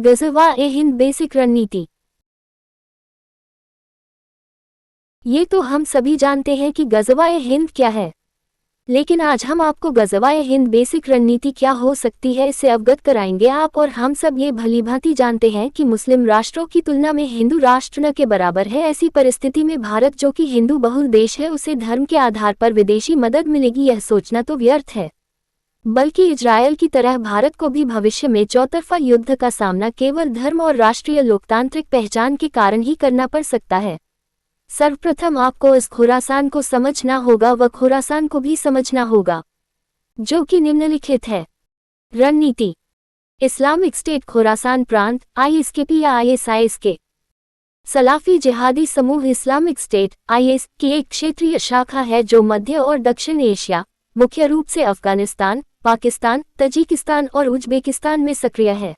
ग़ज़वा-ए-हिंद basic रणनीति। ये तो हम सभी जानते हैं कि ग़ज़वा-ए-हिंद क्या है, लेकिन आज हम आपको ग़ज़वा-ए-हिंद बेसिक रणनीति क्या हो सकती है इससे अवगत कराएंगे। आप और हम सब ये भलीभांति जानते हैं कि मुस्लिम राष्ट्रों की तुलना में हिंदू राष्ट्र न के बराबर है। ऐसी परिस्थिति में भारत, जो कि हिंदू बहुल देश है, उसे धर्म के आधार पर विदेशी मदद मिलेगी यह सोचना तो व्यर्थ है। बल्कि इजरायल की तरह भारत को भी भविष्य में चौतरफा युद्ध का सामना केवल धर्म और राष्ट्रीय लोकतांत्रिक पहचान के कारण ही करना पड़ सकता है। सर्वप्रथम आपको इस खुरासान को समझना होगा व खुरासान को भी समझना होगा, जो कि निम्नलिखित है। रणनीति। इस्लामिक स्टेट खुरासान प्रांत आईएसकेपी या आईएसआईएस के सलाफी जिहादी समूह इस्लामिक स्टेट आईएस की एक क्षेत्रीय शाखा है जो मध्य और दक्षिण एशिया, मुख्य रूप से अफगानिस्तान, पाकिस्तान, तजिकिस्तान और उज्बेकिस्तान में सक्रिय है।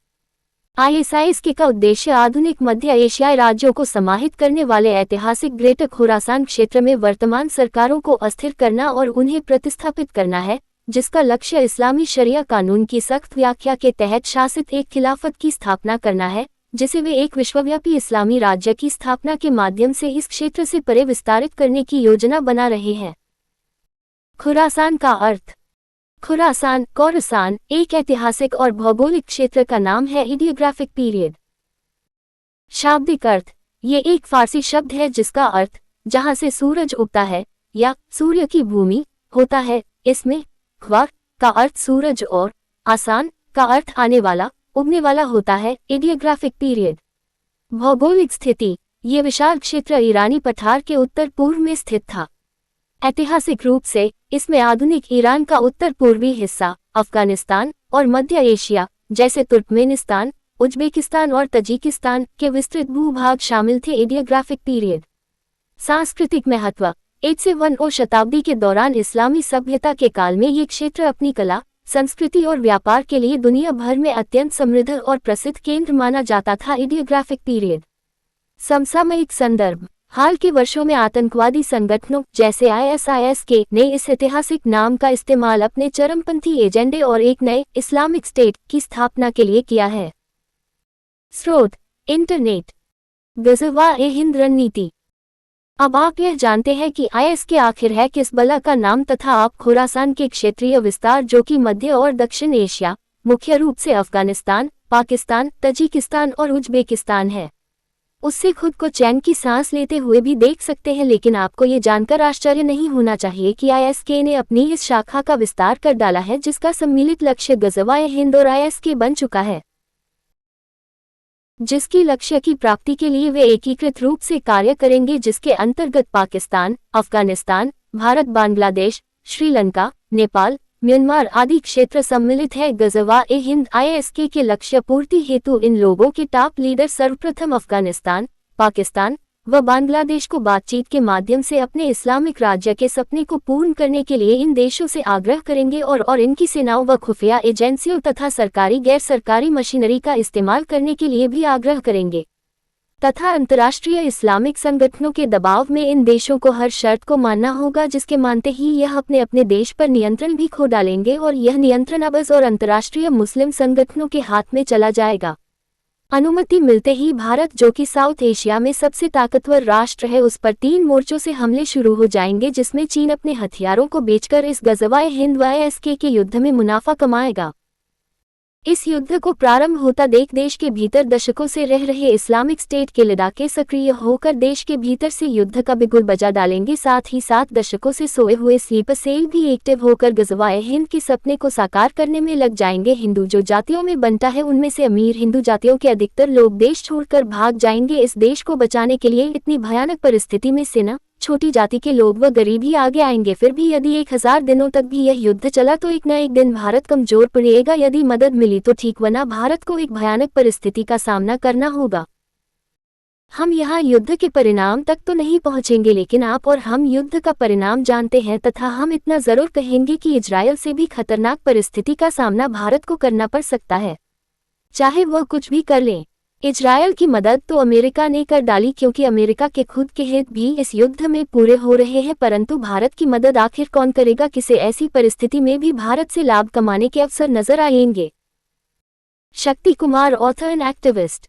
आईएसआईएस का उद्देश्य आधुनिक मध्य एशियाई राज्यों को समाहित करने वाले ऐतिहासिक ग्रेटर खुरासान क्षेत्र में वर्तमान सरकारों को अस्थिर करना और उन्हें प्रतिस्थापित करना है, जिसका लक्ष्य इस्लामी शरिया कानून की सख्त व्याख्या के तहत शासित एक खिलाफत की स्थापना करना है, जिसे वे एक विश्वव्यापी इस्लामी राज्य की स्थापना के माध्यम से इस क्षेत्र से परे विस्तारित करने की योजना बना रहे हैं। खुरासान का अर्थ। खुरासान खोरासान एक ऐतिहासिक और भौगोलिक क्षेत्र का नाम है। Idiographic period. शाब्दिक अर्थ। ये एक फारसी शब्द है जिसका अर्थ जहां से सूरज उगता है या सूर्य की भूमि होता है। इसमें ख्वा का अर्थ सूरज और आसान का अर्थ आने वाला, उगने वाला होता है। Idiographic period. भौगोलिक स्थिति। ये विशाल क्षेत्र ईरानी पठार के उत्तर पूर्व में स्थित था। ऐतिहासिक रूप से इसमें आधुनिक ईरान का उत्तर पूर्वी हिस्सा, अफगानिस्तान और मध्य एशिया जैसे तुर्कमेनिस्तान, उज्बेकिस्तान और तजिकिस्तान के विस्तृत भूभाग शामिल थे। Idiographic period. सांस्कृतिक महत्व। 8 से 1 शताब्दी के दौरान इस्लामी सभ्यता के काल में ये क्षेत्र अपनी कला, संस्कृति और व्यापार के लिए दुनिया भर में अत्यंत समृद्ध और प्रसिद्ध केंद्र माना जाता था। Idiographic period. समसामयिक संदर्भ। हाल के वर्षों में आतंकवादी संगठनों जैसे आईएसआईएस ने इस ऐतिहासिक नाम का इस्तेमाल अपने चरमपंथी एजेंडे और एक नए इस्लामिक स्टेट की स्थापना के लिए किया है। स्रोत: इंटरनेट। ग़ज़वा-ए-हिंद रणनीति। अब आप यह जानते हैं कि आईएस के आखिर है किस बला का नाम तथा आप खुरासान के क्षेत्रीय विस्तार, जो कि मध्य और दक्षिण एशिया, मुख्य रूप से अफगानिस्तान, पाकिस्तान, तजिकिस्तान और उज्बेकिस्तान है, उससे खुद को चैन की सांस लेते हुए भी देख सकते हैं। लेकिन आपको ये जानकर आश्चर्य नहीं होना चाहिए कि आईएसके ने अपनी इस शाखा का विस्तार कर डाला है, जिसका सम्मिलित लक्ष्य ग़ज़वा-ए-हिंद और आईएसके बन चुका है, जिसकी लक्ष्य की प्राप्ति के लिए वे एकीकृत रूप से कार्य करेंगे, जिसके अंतर्गत पाकिस्तान, अफगानिस्तान, भारत, बांग्लादेश, श्रीलंका, नेपाल, म्यांमार आदि क्षेत्र सम्मिलित है। ग़ज़वा-ए-हिंद आईएसके के लक्ष्य पूर्ति हेतु इन लोगों के टॉप लीडर सर्वप्रथम अफगानिस्तान, पाकिस्तान व बांग्लादेश को बातचीत के माध्यम से अपने इस्लामिक राज्य के सपने को पूर्ण करने के लिए इन देशों से आग्रह करेंगे और इनकी सेनाओं व खुफिया एजेंसियों तथा सरकारी गैर सरकारी मशीनरी का इस्तेमाल करने के लिए भी आग्रह करेंगे तथा अंतर्राष्ट्रीय इस्लामिक संगठनों के दबाव में इन देशों को हर शर्त को मानना होगा, जिसके मानते ही यह अपने अपने देश पर नियंत्रण भी खो डालेंगे और यह नियंत्रण अबज और अंतर्राष्ट्रीय मुस्लिम संगठनों के हाथ में चला जाएगा। अनुमति मिलते ही भारत, जो कि साउथ एशिया में सबसे ताकतवर राष्ट्र है, उस पर 3 मोर्चों से हमले शुरू हो जाएंगे, जिसमें चीन अपने हथियारों को बेचकर इस ग़ज़वा-ए-हिंद व आईएसके के युद्ध में मुनाफा कमाएगा। इस युद्ध को प्रारंभ होता देख देश के भीतर दशकों से रह रहे इस्लामिक स्टेट के लड़ाके सक्रिय होकर देश के भीतर से युद्ध का बिगुल बजा डालेंगे। साथ ही साथ दशकों से सोए हुए स्लीपर सेल भी एक्टिव होकर ग़ज़वा-ए-हिंद के सपने को साकार करने में लग जाएंगे। हिंदू जो जातियों में बनता है, उनमें से अमीर हिंदू जातियों के अधिकतर लोग देश छोड़कर भाग जाएंगे। इस देश को बचाने के लिए इतनी भयानक परिस्थिति में सेना, छोटी जाति के लोग व गरीब ही आगे आएंगे। फिर भी यदि 1000 दिनों तक भी यह युद्ध चला तो एक न एक दिन भारत कमजोर पड़ेगा। यदि मदद मिली तो ठीक, वरना भारत को एक भयानक परिस्थिति का सामना करना होगा। हम यहाँ युद्ध के परिणाम तक तो नहीं पहुँचेंगे, लेकिन आप और हम युद्ध का परिणाम जानते हैं तथा हम इतना जरूर कहेंगे कि इजरायल से भी खतरनाक परिस्थिति का सामना भारत को करना पड़ सकता है, चाहे वह कुछ भी कर ले। इजरायल की मदद तो अमेरिका ने कर डाली, क्योंकि अमेरिका के खुद के हित भी इस युद्ध में पूरे हो रहे हैं, परंतु भारत की मदद आखिर कौन करेगा? किसे ऐसी परिस्थिति में भी भारत से लाभ कमाने के अवसर नजर आएंगे। Shakti Kumar, author and activist.